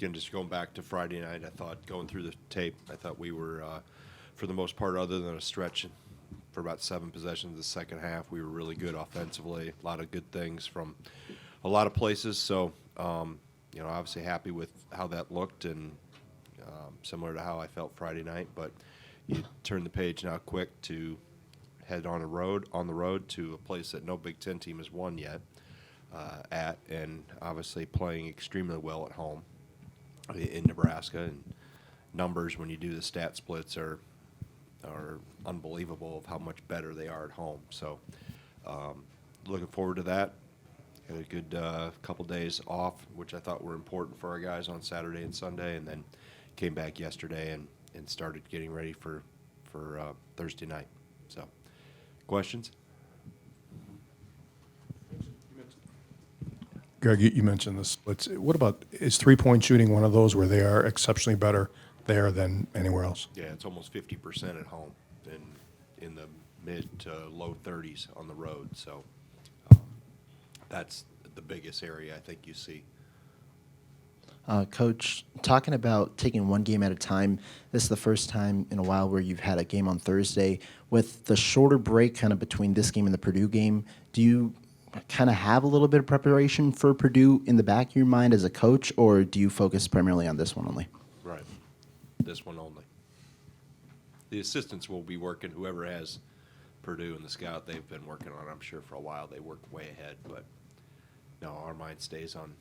again, just going back to Friday night, I thought going through the tape, I thought we were, for the most part, other than a stretch for about 7 possessions in the second half, we were really good offensively. A lot of good things from a lot of places. So, obviously happy with how that looked and similar to how I felt Friday night. But you turn the page now quick to head on the road to a place that no Big Ten team has won yet and obviously playing extremely well at home in Nebraska. And numbers, when you do the stat splits, are unbelievable of how much better they are at home. So looking forward to that. Had a good couple days off, which I thought were important for our guys on Saturday and Sunday, and then came back yesterday and started getting ready for Thursday night. So, questions? Greg, you mentioned the splits. What about, is three-point shooting one of those where they are exceptionally better there than anywhere else? Yeah, it's almost 50% at home and in the mid to low 30s on the road. So that's the biggest area I think you see. Coach, talking about taking one game at a time, this is the first time in a while where you've had a game on Thursday. With the shorter break kind of between this game and the Purdue game, do you kind of have a little bit of preparation for Purdue in the back of your mind as a coach, or do you focus primarily on this one only? Right. This one only. The assistants will be working, whoever has Purdue and the scout they've been working on, I'm sure, for a while. They work way ahead, but no, our mind stays on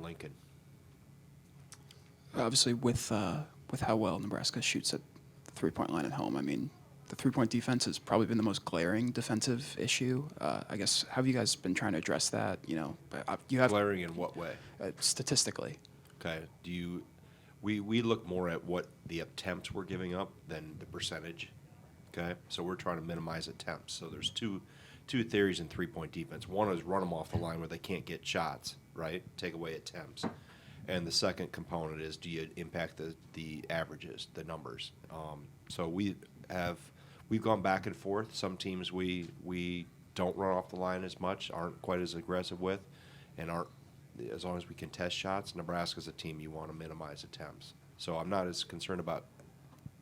Lincoln. Obviously, with how well Nebraska shoots at the three-point line at home, I mean, the three-point defense has probably been the most glaring defensive issue. I guess, how have you guys been trying to address that? You have Glaring in what way? Statistically. Okay. We look more at what the attempts we're giving up than the percentage. Okay. So we're trying to minimize attempts. So there's two theories in three-point defense. One is run them off the line where they can't get shots, right? Take away attempts. And the second component is, do you impact the averages, the numbers? So we've gone back and forth. Some teams we don't run off the line as much, aren't quite as aggressive with, and aren't, as long as we can test shots. Nebraska's a team you want to minimize attempts. So I'm not as concerned about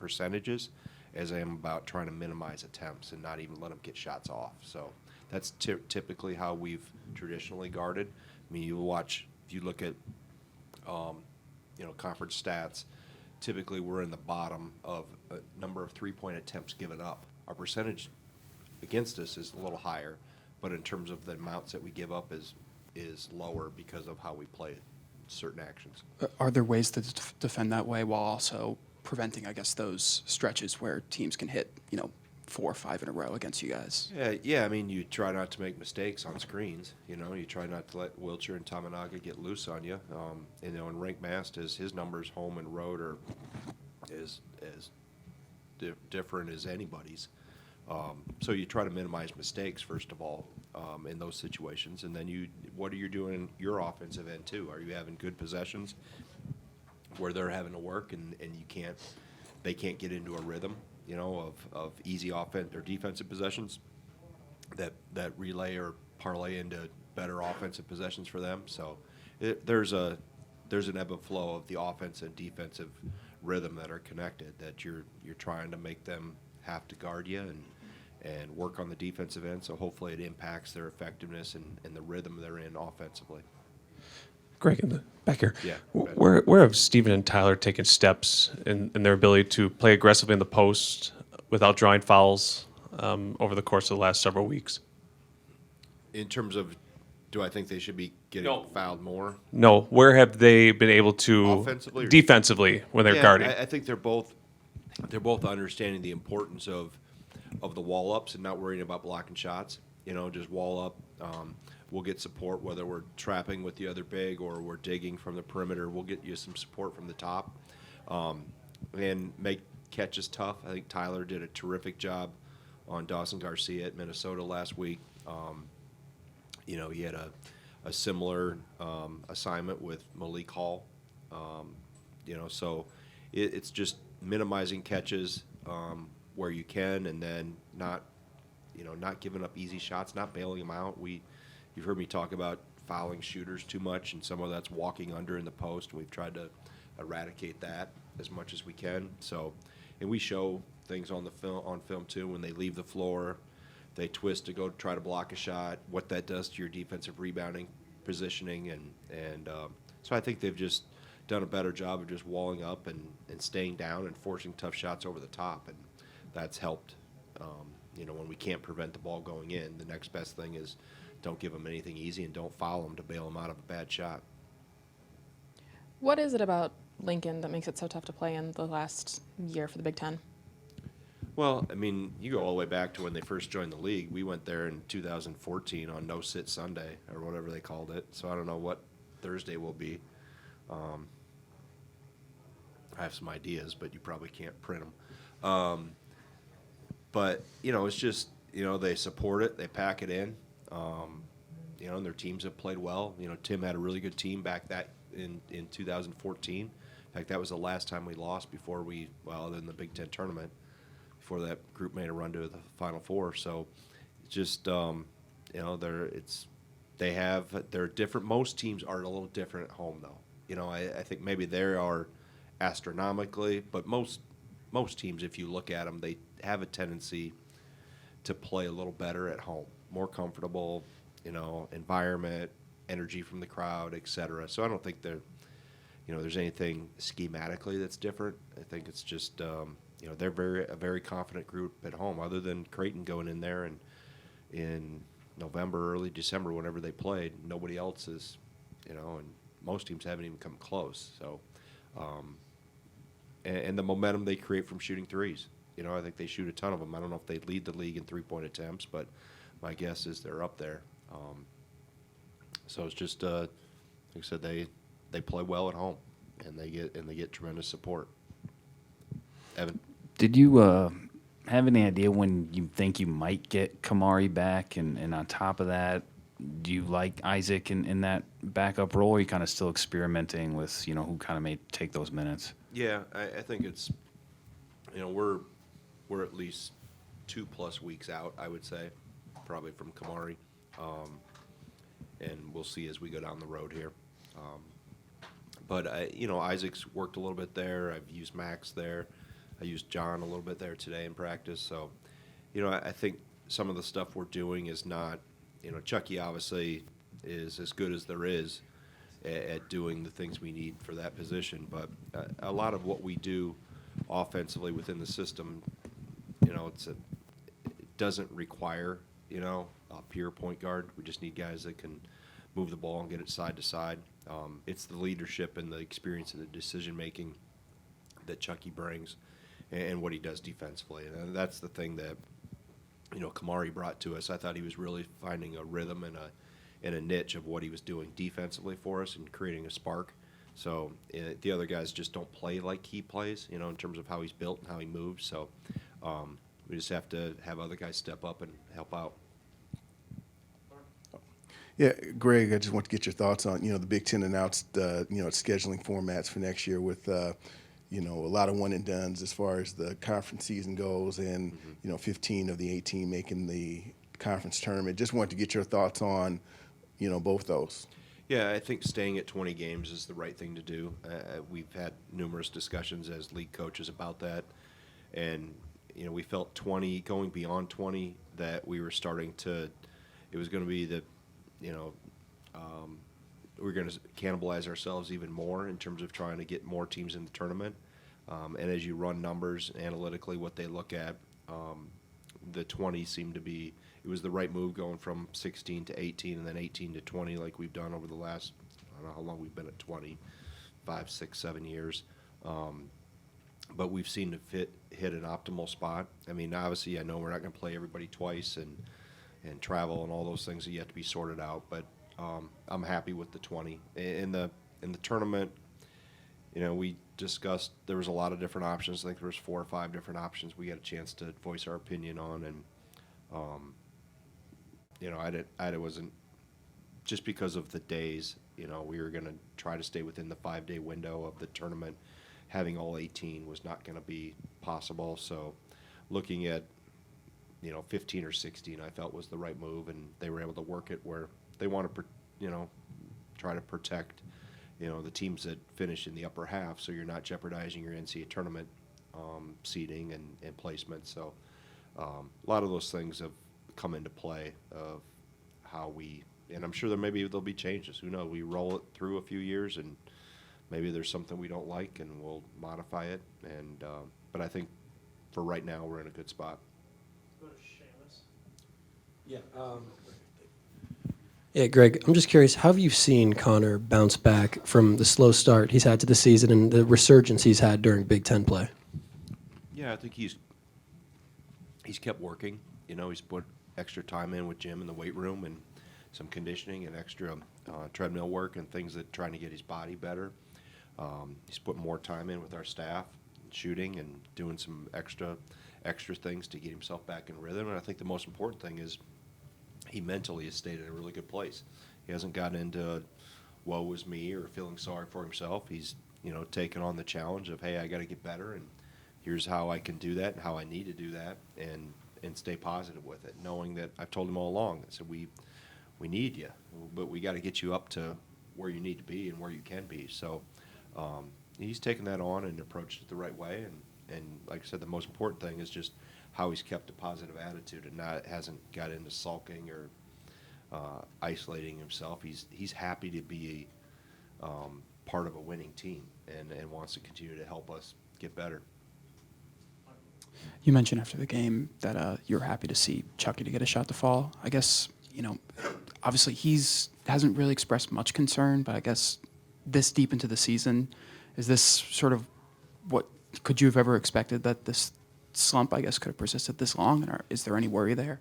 percentages as I am about trying to minimize attempts and not even let them get shots off. So that's typically how we've traditionally guarded. I mean, if you look at conference stats, typically we're in the bottom of a number of three-point attempts given up. Our percentage against us is a little higher, but in terms of the amounts that we give up is lower because of how we play certain actions. Are there ways to defend that way while also preventing, I guess, those stretches where teams can hit, 4 or 5 in a row against you guys? Yeah. I mean, you try not to make mistakes on screens. You try not to let Wilcher and Tamanaga get loose on you. And Rank Mast, his numbers home and road are as different as anybody's. So you try to minimize mistakes first of all in those situations, and then what are you doing in your offensive end too? Are you having good possessions where they're having to work and they can't get into a rhythm? Of easy offense or defensive possessions that relay or parlay into better offensive possessions for them. So there's an ebb and flow of the offense and defensive rhythm that are connected, that you're trying to make them have to guard you and work on the defensive end. So hopefully it impacts their effectiveness and the rhythm they're in offensively. Greg, in the back here. Yeah. Where have Steven and Tyler taken steps in their ability to play aggressively in the post without drawing fouls over the course of the last several weeks? In terms of, do I think they should be getting fouled more? No. Where have they been able to Offensively or defensively when they're guarding? I think they're both understanding the importance of the wall ups and not worrying about blocking shots. Just wall up. We'll get support, whether we're trapping with the other big or we're digging from the perimeter. We'll get you some support from the top and make catches tough. I think Tyler did a terrific job on Dawson Garcia at Minnesota last week. He had a similar assignment with Malik Hall. So it's just minimizing catches where you can, and then not giving up easy shots, not bailing them out. You've heard me talk about fouling shooters too much, and some of that's walking under in the post. We've tried to eradicate that as much as we can. So, and we show things on film too. When they leave the floor, they twist to go try to block a shot, what that does to your defensive rebounding positioning, and so I think they've just done a better job of just walling up and staying down and forcing tough shots over the top, and that's helped. When we can't prevent the ball going in, the next best thing is don't give them anything easy and don't foul them to bail them out of a bad shot. What is it about Lincoln that makes it so tough to play in the last year for the Big Ten? Well, I mean, you go all the way back to when they first joined the league. We went there in 2014 on No Sit Sunday or whatever they called it. So I don't know what Thursday will be. I have some ideas, but you probably can't print them. But, it's just, they support it. They pack it in. And their teams have played well. Tim had a really good team back in 2014. In fact, that was the last time we lost other than the Big Ten tournament, before that group made a run to the Final Four. So it's just, they're different. Most teams are a little different at home, though. I think maybe they are astronomically, but most teams, if you look at them, they have a tendency to play a little better at home, more comfortable, environment, energy from the crowd, etc. So I don't think there's anything schematically that's different. I think it's just they're a very confident group at home, other than Creighton going in there and in November, early December, whenever they played, nobody else is, and most teams haven't even come close. So, and the momentum they create from shooting threes. I think they shoot a ton of them. I don't know if they lead the league in three-point attempts, but my guess is they're up there. So it's just, like I said, they play well at home, and they get tremendous support. Evan, did you have any idea when you think you might get Kamari back? And on top of that, do you like Isaac in that backup role? Or are you kind of still experimenting with who kind of may take those minutes? Yeah, I think it's we're at least 2+ weeks out, I would say, probably from Kamari, and we'll see as we go down the road here. But Isaac's worked a little bit there. I've used Max there. I used John a little bit there today in practice. So, I think some of the stuff we're doing is not, Chucky obviously is as good as there is at doing the things we need for that position. But a lot of what we do offensively within the system, it doesn't require, a pure point guard. We just need guys that can move the ball and get it side to side. It's the leadership and the experience and the decision making that Chucky brings, and what he does defensively. And that's the thing that Kamari brought to us. I thought he was really finding a rhythm and a niche of what he was doing defensively for us and creating a spark. So the other guys just don't play like he plays, in terms of how he's built and how he moves. So we just have to have other guys step up and help out. Yeah, Greg, I just want to get your thoughts on, the Big Ten announced, its scheduling formats for next year with, a lot of one and dones as far as the conference season goes, and, 15 of the 18 making the conference tournament. Just wanted to get your thoughts on, both those. Yeah, I think staying at 20 games is the right thing to do. We've had numerous discussions as league coaches about that, and we felt going beyond 20, that we were starting to. It was going to be we're going to cannibalize ourselves even more in terms of trying to get more teams in the tournament. And as you run numbers analytically, what they look at, the 20 seemed to be. It was the right move going from 16 to 18 and then 18 to 20, like we've done over the last, I don't know how long we've been at 20, 5, 6, 7 years. But we've seen to hit an optimal spot. I mean, obviously, I know we're not going to play everybody twice and travel and all those things that yet to be sorted out. But I'm happy with the 20. In the tournament, we discussed there was a lot of different options. I think there was 4 or 5 different options we got a chance to voice our opinion on, and I wasn't, just because of the days, we were going to try to stay within the 5-day window of the tournament. Having all 18 was not going to be possible. So looking at, 15 or 16, I felt was the right move, and they were able to work it where they want to, try to protect, the teams that finish in the upper half, so you're not jeopardizing your NCAA tournament seeding and placement. So a lot of those things have come into play of how we, and I'm sure there'll be changes. Who knows? We roll it through a few years, and maybe there's something we don't like, and we'll modify it. And but I think for right now, we're in a good spot. Yeah. Yeah, Greg, I'm just curious, how have you seen Connor bounce back from the slow start he's had to the season and the resurgence he's had during Big Ten play? Yeah, I think he's kept working. He's put extra time in with Jim in the weight room and some conditioning and extra treadmill work and things that trying to get his body better. He's put more time in with our staff, shooting and doing some extra things to get himself back in rhythm. And I think the most important thing is he mentally has stayed in a really good place. He hasn't gotten into woe is me or feeling sorry for himself. He's taken on the challenge of, hey, I got to get better, and here's how I can do that and how I need to do that, and stay positive with it, knowing that I've told him all along. I said, we need you, but we got to get you up to where you need to be and where you can be. So he's taken that on and approached it the right way. And like I said, the most important thing is just how he's kept a positive attitude and hasn't got into sulking or isolating himself. He's happy to be part of a winning team and wants to continue to help us get better. You mentioned after the game that you're happy to see Chucky to get a shot to fall. I guess, obviously hasn't really expressed much concern, but I guess this deep into the season, is this sort of what could you have ever expected that this slump, I guess, could have persisted this long? And is there any worry there?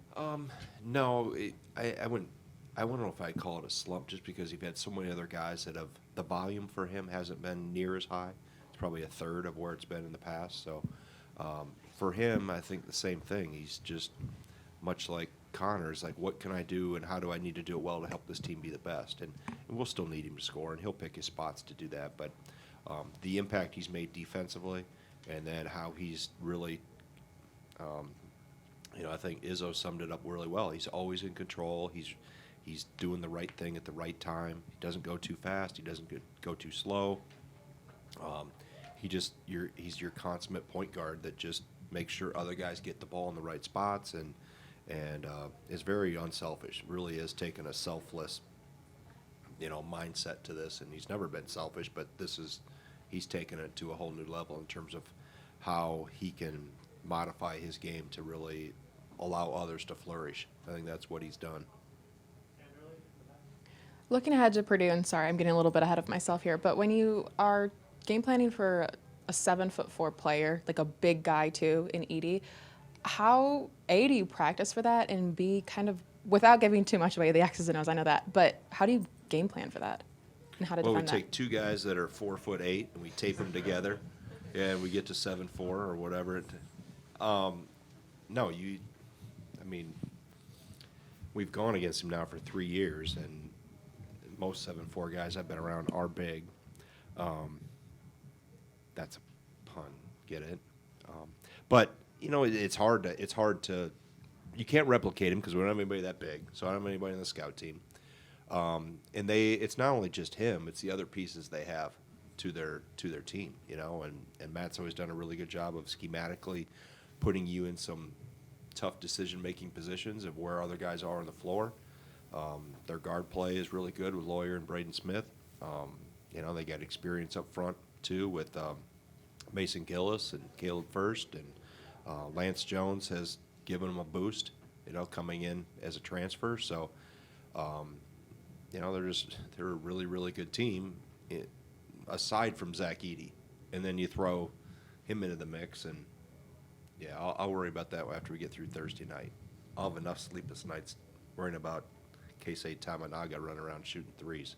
No, I wouldn't know if I'd call it a slump, just because you've had so many other guys that the volume for him hasn't been near as high. It's probably a third of where it's been in the past. So for him, I think the same thing. He's just much like Connor's, like, what can I do and how do I need to do it well to help this team be the best? And we'll still need him to score, and he'll pick his spots to do that. But the impact he's made defensively, and then how he's really, I think Izzo summed it up really well. He's always in control. He's doing the right thing at the right time. He doesn't go too fast. He doesn't go too slow. He's your consummate point guard that just makes sure other guys get the ball in the right spots and is very unselfish. Really has taken a selfless, mindset to this, and he's never been selfish, but he's taken it to a whole new level in terms of how he can modify his game to really allow others to flourish. I think that's what he's done. Looking ahead to Purdue, and sorry, I'm getting a little bit ahead of myself here, but when you are game planning for a 7'4" player, like a big guy too, in Edie, how A, do you practice for that, and B, kind of, without giving too much away, the X's and O's, I know that, but how do you game plan for that? And how to Well, we defend that? take two guys that are 4'8" and we tape them together, and we get to 7'4" or whatever. We've gone against him now for 3 years, and most 7'4" guys I've been around are big. That's a pun, get it? But it's hard to. You can't replicate him because we don't have anybody that big. So I don't have anybody on the scout team. And it's not only just him; it's the other pieces they have to their team. And Matt's always done a really good job of schematically putting you in some tough decision-making positions of where other guys are on the floor. Their guard play is really good with Lawyer and Braden Smith. They got experience up front too with Mason Gillis and Caleb First, and Lance Jones has given them a boost. Coming in as a transfer. So, they're a really, really good team, aside from Zach Edey. And then you throw him into the mix, and yeah, I'll worry about that after we get through Thursday night. I'll have enough sleepless nights worrying about Keisei Tamanaga running around shooting threes.